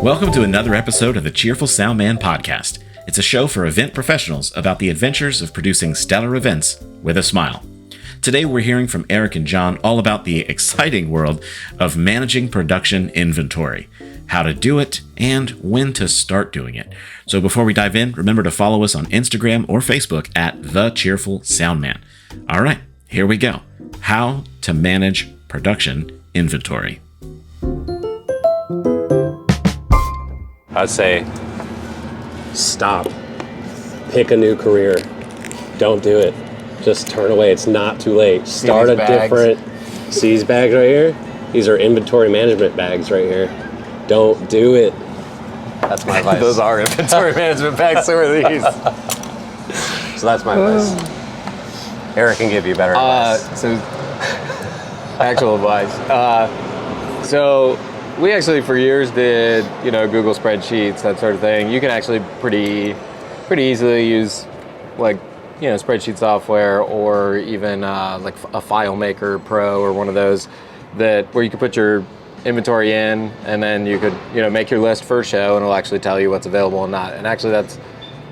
Welcome to another episode of the Cheerful Sound Man podcast. It's a show for event professionals about the adventures of producing stellar events with a smile. Today we're hearing from Eric and John all about the exciting world of managing production inventory, how to do it, and when to start doing it. So before we dive in, remember to follow us on Instagram or Facebook at The Cheerful Sound Man. All right, here we go. How to manage production inventory. I'd say stop. Pick a new career. Don't do it. Just turn away. It's not too late. Start a different. See these bags right here? These are inventory management bags right here. Don't do it. That's my advice. Those are inventory management bags. So are these. So that's my advice. Eric can give you better advice. So, actual advice. So we actually for years did, Google spreadsheets, that sort of thing. You can actually pretty easily use spreadsheet software or even like a FileMaker Pro or one of those where you could put your inventory in and then you could, make your list for a show and it'll actually tell you what's available and not. And actually that's,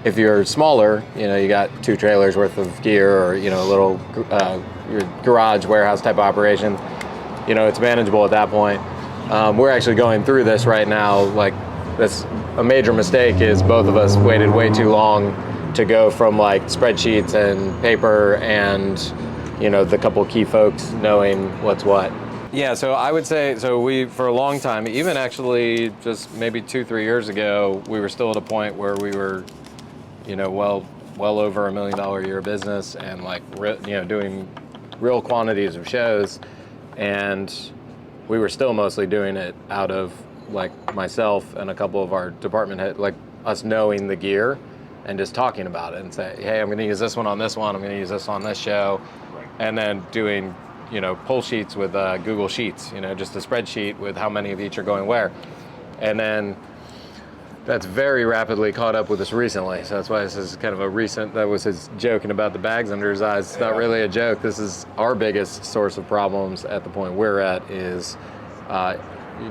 if you're smaller, you got 2 trailers worth of gear or, a little your garage warehouse type of operation, it's manageable at that point. We're actually going through this right now. A major mistake is both of us waited way too long to go from spreadsheets and paper and, the couple key folks knowing what's what. Yeah, so I would say, we, for a long time, even actually just maybe 2-3 years ago, we were still at a point where we were, well over $1 million a year business and doing real quantities of shows. And we were still mostly doing it out of myself and a couple of our department heads, us knowing the gear and just talking about it and say, hey, I'm going to use this one on this one. I'm going to use this on this show. And then doing, pull sheets with Google Sheets, just a spreadsheet with how many of each are going where. And then that's very rapidly caught up with us recently. So that's why this is kind of a recent, that was his joking about the bags under his eyes. It's not really a joke. This is our biggest source of problems at the point we're at is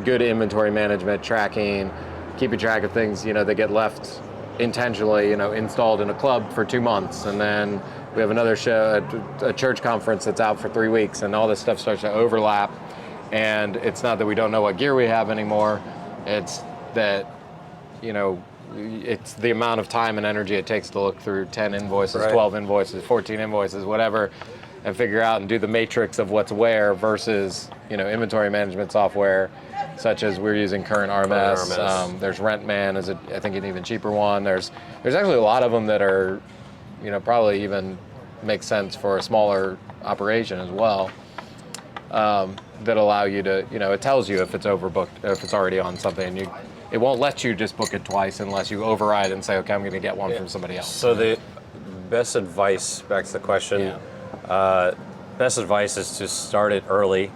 good inventory management, tracking, keeping track of things, that get left intentionally, installed in a club for 2 months. And then we have another show, a church conference that's out for 3 weeks and all this stuff starts to overlap. And it's not that we don't know what gear we have anymore. It's that, it's the amount of time and energy it takes to look through 10 invoices, right. 12 invoices, 14 invoices, whatever, and figure out and do the matrix of what's where versus, inventory management software, such as we're using Current RMS. There's RentMan is I think an even cheaper one. There's actually a lot of them that are, probably even make sense for a smaller operation as well. That allow you to, it tells you if it's overbooked, if it's already on something. It won't let you just book it twice unless you override and say, okay, I'm going to get one from somebody else. So the best advice, back to the question, best advice is to start it early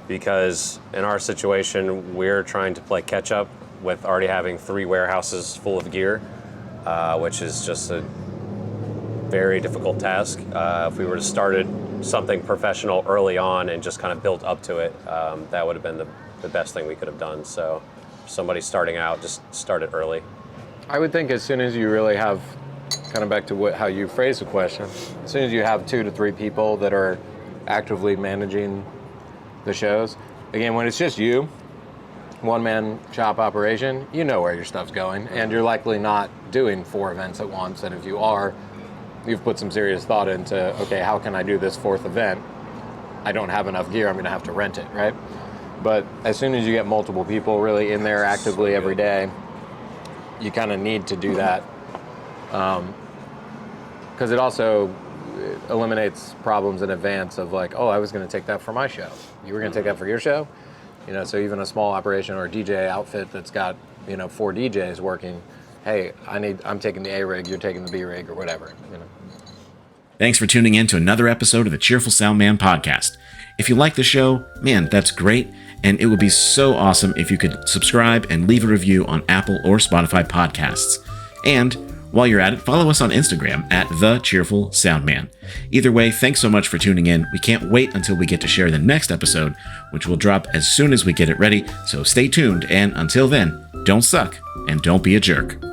because in our situation, we're trying to play catch up with already having 3 warehouses full of gear, which is just a very difficult task. If we were to start something professional early on and just kind of built up to it, that would have been the best thing we could have done. So somebody starting out, just start it early. I would think as soon as you really have, kind of back to how you phrased the question, as soon as you have 2 to 3 people that are actively managing the shows, again, when it's just you, one-man shop operation, you know where your stuff's going, and you're likely not doing 4 events at once, and if you are, you've put some serious thought into, okay, how can I do this 4th event? I don't have enough gear, I'm going to have to rent it, right? But as soon as you get multiple people really in there actively every day, you kind of need to do that. Because it also eliminates problems in advance of I was going to take that for my show. You were going to take that for your show? So even a small operation or a DJ outfit that's got, 4 DJs working, hey, I'm taking the A rig, you're taking the B rig or whatever. Thanks for tuning in to another episode of the Cheerful Sound Man podcast. If you like the show, man, that's great. And it would be so awesome if you could subscribe and leave a review on Apple or Spotify podcasts. And While you're at it, follow us on Instagram at The Cheerful Soundman. Either way, thanks so much for tuning in. We can't wait until we get to share the next episode, which will drop as soon as we get it ready, so stay tuned, and until then, don't suck and don't be a jerk.